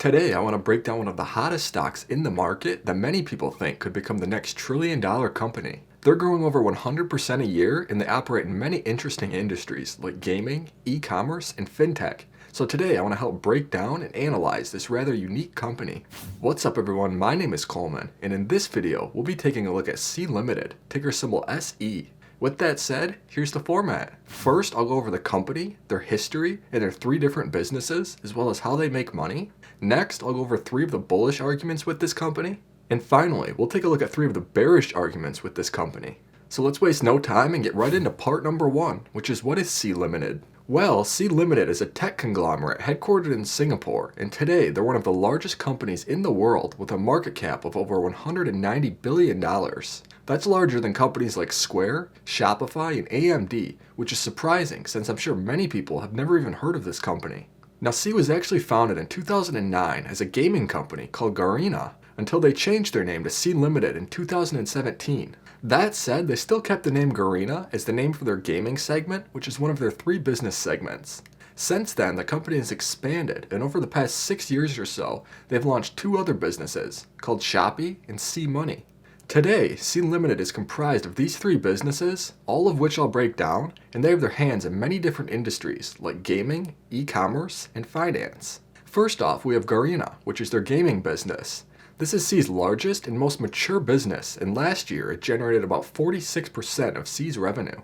Today, I want to break down one of the hottest stocks in the market that many people think could become the next trillion-dollar company. They're growing over 100% a year, and they operate in many interesting industries like gaming, e-commerce, and fintech. So today, I want to help break down and analyze this rather unique company. What's up everyone, my name is Coleman, and in this video, we'll be taking a look at C Limited, ticker symbol SE. With that said, here's the format. First, I'll go over the company, their history, and their 3 different businesses, as well as how they make money. Next, I'll go over 3 of the bullish arguments with this company. And finally, we'll take a look at 3 of the bearish arguments with this company. So let's waste no time and get right into part number 1, which is what is C Limited? Well, C Limited is a tech conglomerate headquartered in Singapore, and today they're one of the largest companies in the world with a market cap of over $190 billion. That's larger than companies like Square, Shopify, and AMD, which is surprising since I'm sure many people have never even heard of this company. Now, C was actually founded in 2009 as a gaming company called Garena, until they changed their name to C Limited in 2017. That said, they still kept the name Garena as the name for their gaming segment, which is one of their 3 business segments. Since then, the company has expanded, and over the past 6 years or so, they've launched 2 other businesses, called Shopee and C Money. Today, C Limited is comprised of these 3 businesses, all of which I'll break down, and they have their hands in many different industries like gaming, e-commerce, and finance. First off, we have Garena, which is their gaming business. This is C's largest and most mature business, and last year it generated about 46% of C's revenue.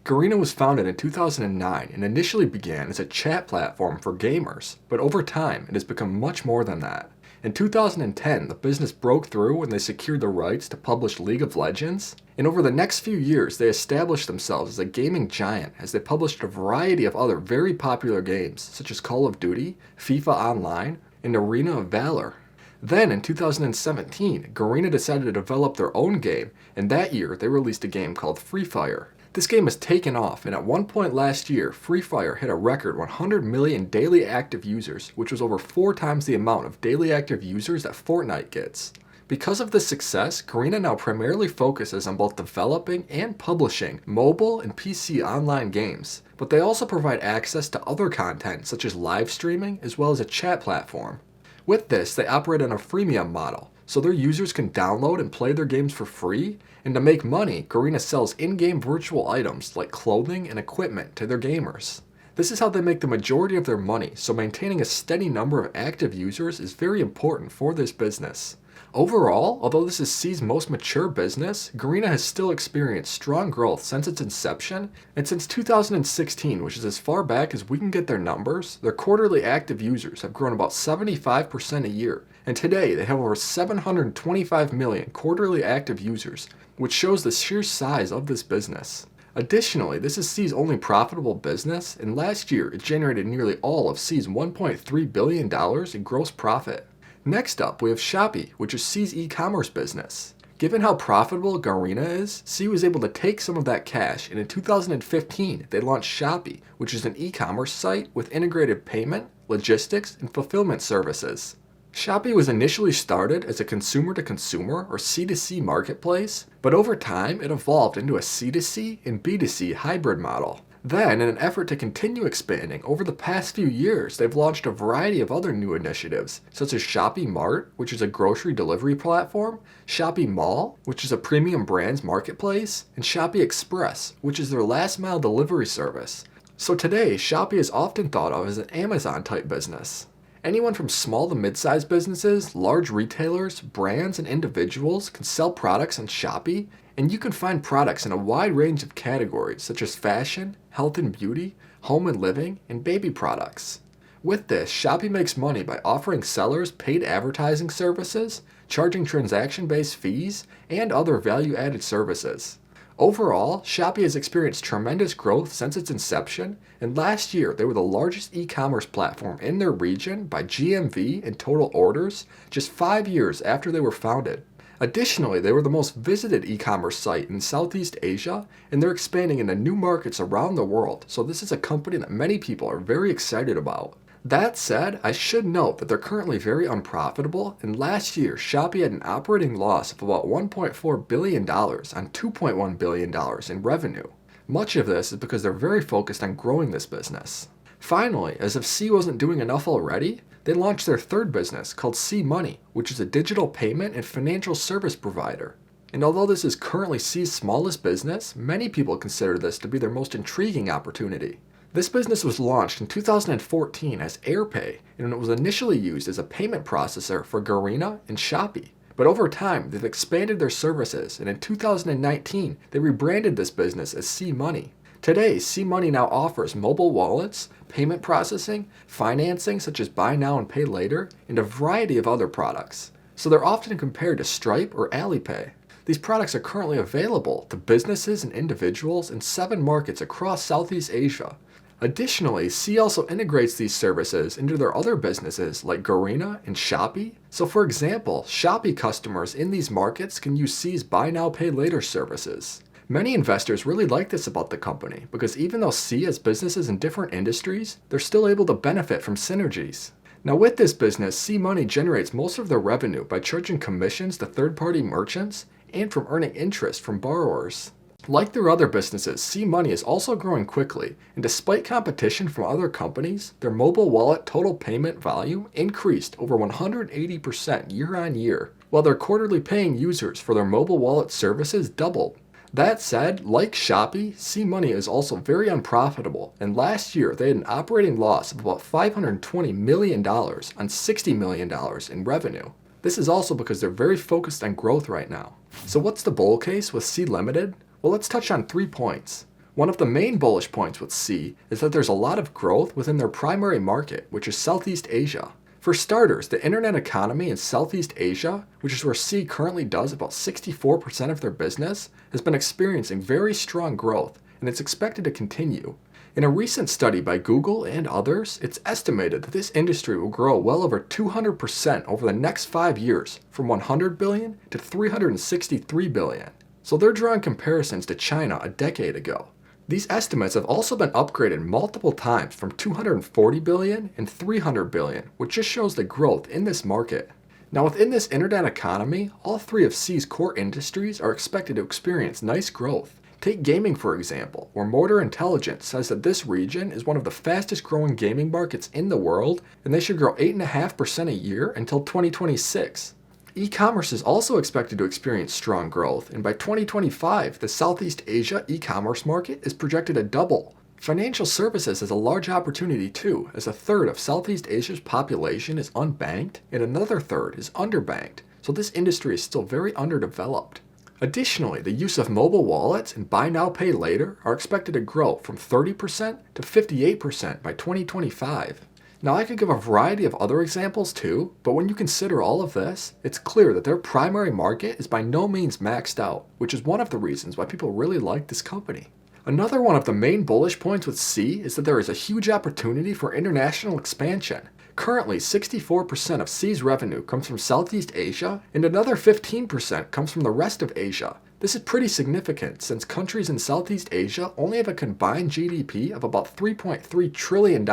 Garena was founded in 2009 and initially began as a chat platform for gamers, but over time it has become much more than that. In 2010, the business broke through when they secured the rights to publish League of Legends, and over the next few years they established themselves as a gaming giant as they published a variety of other very popular games such as Call of Duty, FIFA Online, and Arena of Valor. Then in 2017, Garena decided to develop their own game, and that year they released a game called Free Fire. This game has taken off, and at one point last year, Free Fire hit a record 100 million daily active users, which was over 4 times the amount of daily active users that Fortnite gets. Because of this success, Garena now primarily focuses on both developing and publishing mobile and PC online games, but they also provide access to other content such as live streaming as well as a chat platform. With this, they operate on a freemium model, so their users can download and play their games for free, and to make money, Garena sells in-game virtual items like clothing and equipment to their gamers. This is how they make the majority of their money, so maintaining a steady number of active users is very important for this business. Overall, although this is C's most mature business, Garena has still experienced strong growth since its inception, and since 2016, which is as far back as we can get their numbers, their quarterly active users have grown about 75% a year, and today they have over 725 million quarterly active users, which shows the sheer size of this business. Additionally, this is C's only profitable business, and last year it generated nearly all of C's $1.3 billion in gross profit. Next up, we have Shopee, which is C's e-commerce business. Given how profitable Garena is, C was able to take some of that cash, and in 2015, they launched Shopee, which is an e-commerce site with integrated payment, logistics, and fulfillment services. Shopee was initially started as a consumer-to-consumer or C2C marketplace, but over time it evolved into a C2C and B2C hybrid model. Then, in an effort to continue expanding, over the past few years, they've launched a variety of other new initiatives, such as Shopee Mart, which is a grocery delivery platform, Shopee Mall, which is a premium brands marketplace, and Shopee Express, which is their last-mile delivery service. So today, Shopee is often thought of as an Amazon-type business. Anyone from small to mid-sized businesses, large retailers, brands, and individuals can sell products on Shopee, and you can find products in a wide range of categories such as fashion, health and beauty, home and living, and baby products. With this, Shopee makes money by offering sellers paid advertising services, charging transaction-based fees, and other value-added services. Overall, Shopee has experienced tremendous growth since its inception, and last year they were the largest e-commerce platform in their region by GMV and total orders just 5 years after they were founded. Additionally, they were the most visited e-commerce site in Southeast Asia, and they're expanding into new markets around the world, so this is a company that many people are very excited about. That said, I should note that they're currently very unprofitable, and last year Shopee had an operating loss of about $1.4 billion on $2.1 billion in revenue. Much of this is because they're very focused on growing this business. Finally, as if C wasn't doing enough already, they launched their third business called C Money, which is a digital payment and financial service provider. And although this is currently C's smallest business, many people consider this to be their most intriguing opportunity. This business was launched in 2014 as AirPay, and it was initially used as a payment processor for Garena and Shopee. But over time, they've expanded their services, and in 2019, they rebranded this business as C Money. Today, C Money now offers mobile wallets, payment processing, financing such as buy now and pay later, and a variety of other products. So they're often compared to Stripe or Alipay. These products are currently available to businesses and individuals in 7 markets across Southeast Asia. Additionally, C also integrates these services into their other businesses like Garena and Shopee. So for example, Shopee customers in these markets can use C's buy now pay later services. Many investors really like this about the company because even though C has businesses in different industries, they're still able to benefit from synergies. Now with this business, C Money generates most of their revenue by charging commissions to third-party merchants and from earning interest from borrowers. Like their other businesses, C Money is also growing quickly, and despite competition from other companies, their mobile wallet total payment volume increased over 180% year on year, while their quarterly paying users for their mobile wallet services doubled. That said, like Shopee, C Money is also very unprofitable, and last year they had an operating loss of about $520 million on $60 million in revenue. This is also because they're very focused on growth right now. So what's the bull case with C Limited? Well, let's touch on 3 points. One of the main bullish points with C is that there's a lot of growth within their primary market, which is Southeast Asia. For starters, the internet economy in Southeast Asia, which is where C currently does about 64% of their business, has been experiencing very strong growth, and it's expected to continue. In a recent study by Google and others, it's estimated that this industry will grow well over 200% over the next 5 years, from 100 billion to 363 billion. So they're drawing comparisons to China a decade ago. These estimates have also been upgraded multiple times from 240 billion and 300 billion, which just shows the growth in this market. Now within this internet economy, all 3 of C's core industries are expected to experience nice growth. Take gaming for example, where Motor Intelligence says that this region is one of the fastest growing gaming markets in the world, and they should grow 8.5% a year until 2026. E-commerce is also expected to experience strong growth, and by 2025, the Southeast Asia e-commerce market is projected to double. Financial services is a large opportunity too, as a third of Southeast Asia's population is unbanked and another third is underbanked, so this industry is still very underdeveloped. Additionally, the use of mobile wallets and buy now pay later are expected to grow from 30% to 58% by 2025. Now I could give a variety of other examples too, but when you consider all of this, it's clear that their primary market is by no means maxed out, which is one of the reasons why people really like this company. Another one of the main bullish points with C is that there is a huge opportunity for international expansion. Currently, 64% of C's revenue comes from Southeast Asia, and another 15% comes from the rest of Asia. This is pretty significant since countries in Southeast Asia only have a combined GDP of about $3.3 trillion,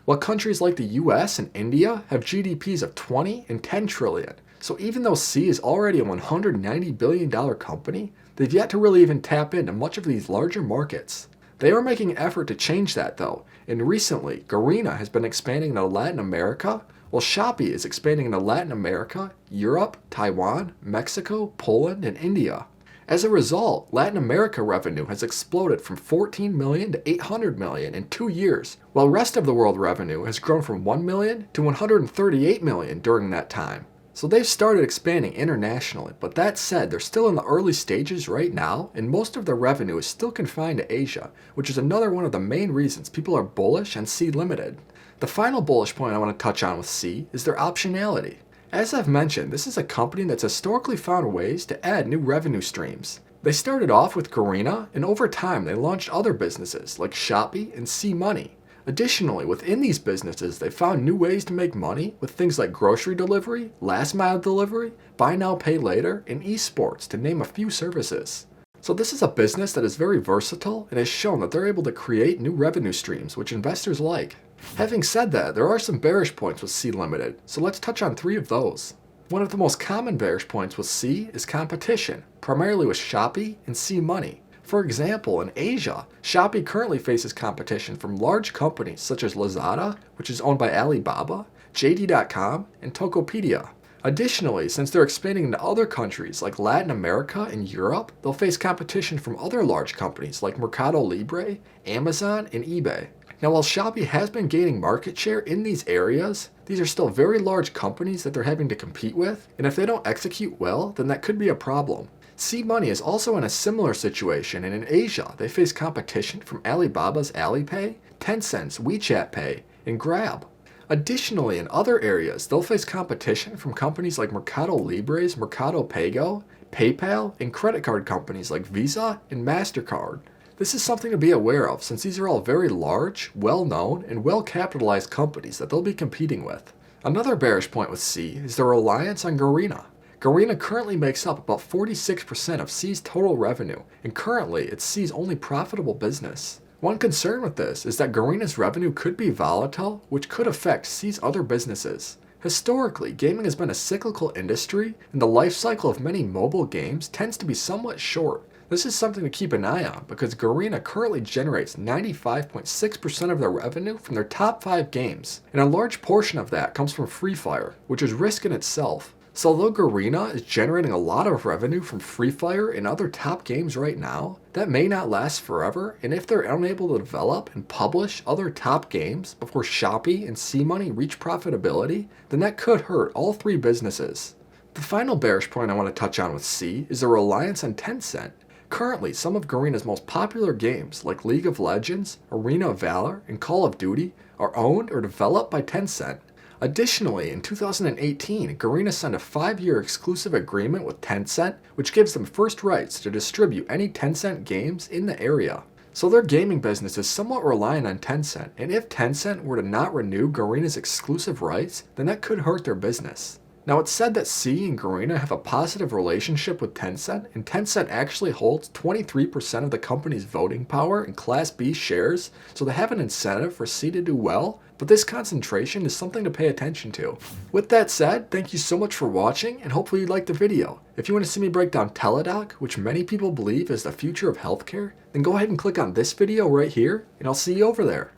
while countries like the US and India have GDPs of 20 and 10 trillion. So even though C is already a $190 billion company, they've yet to really even tap into much of these larger markets. They are making an effort to change that though, and recently, Garena has been expanding into Latin America, while Shopee is expanding into Latin America, Europe, Taiwan, Mexico, Poland, and India. As a result, Latin America revenue has exploded from 14 million to 800 million in 2 years, while rest of the world revenue has grown from 1 million to 138 million during that time. So they've started expanding internationally, but that said, they're still in the early stages right now, and most of their revenue is still confined to Asia, which is another one of the main reasons people are bullish on C Limited. The final bullish point I want to touch on with C is their optionality. As I've mentioned, this is a company that's historically found ways to add new revenue streams. They started off with Garena, and over time they launched other businesses like Shopee and C Money. Additionally, within these businesses, they found new ways to make money with things like grocery delivery, last mile delivery, buy now pay later, and esports, to name a few services. So this is a business that is very versatile and has shown that they're able to create new revenue streams, which investors like. Having said that, there are some bearish points with C Limited, so let's touch on 3 of those. One of the most common bearish points with C is competition, primarily with Shopee and C Money. For example, in Asia, Shopee currently faces competition from large companies such as Lazada, which is owned by Alibaba, JD.com, and Tokopedia. Additionally, since they're expanding into other countries like Latin America and Europe, they'll face competition from other large companies like Mercado Libre, Amazon, and eBay. Now, while Shopee has been gaining market share in these areas, these are still very large companies that they're having to compete with, and if they don't execute well, then that could be a problem. C-Money is also in a similar situation, and in Asia, they face competition from Alibaba's Alipay, Tencent's WeChat Pay, and Grab. Additionally, in other areas, they'll face competition from companies like Mercado Libre's Mercado Pago, PayPal, and credit card companies like Visa and MasterCard. This is something to be aware of since these are all very large, well-known, and well-capitalized companies that they'll be competing with. Another bearish point with C is their reliance on Garena. Garena currently makes up about 46% of C's total revenue, and currently it's C's only profitable business. One concern with this is that Garena's revenue could be volatile, which could affect C's other businesses. Historically, gaming has been a cyclical industry, and the life cycle of many mobile games tends to be somewhat short. This is something to keep an eye on because Garena currently generates 95.6% of their revenue from their top 5 games, and a large portion of that comes from Free Fire, which is risk in itself. So although Garena is generating a lot of revenue from Free Fire and other top games right now, that may not last forever, and if they're unable to develop and publish other top games before Shopee and C-Money reach profitability, then that could hurt all 3 businesses. The final bearish point I want to touch on with C is the reliance on Tencent. Currently, some of Garena's most popular games like League of Legends, Arena of Valor, and Call of Duty are owned or developed by Tencent. Additionally, in 2018, Garena signed a 5-year exclusive agreement with Tencent, which gives them first rights to distribute any Tencent games in the area. So their gaming business is somewhat reliant on Tencent, and if Tencent were to not renew Garena's exclusive rights, then that could hurt their business. Now, it's said that C and Garena have a positive relationship with Tencent, and Tencent actually holds 23% of the company's voting power in Class B shares, so they have an incentive for C to do well, but this concentration is something to pay attention to. With that said, thank you so much for watching, and hopefully you liked the video. If you want to see me break down Teladoc, which many people believe is the future of healthcare, then go ahead and click on this video right here, and I'll see you over there.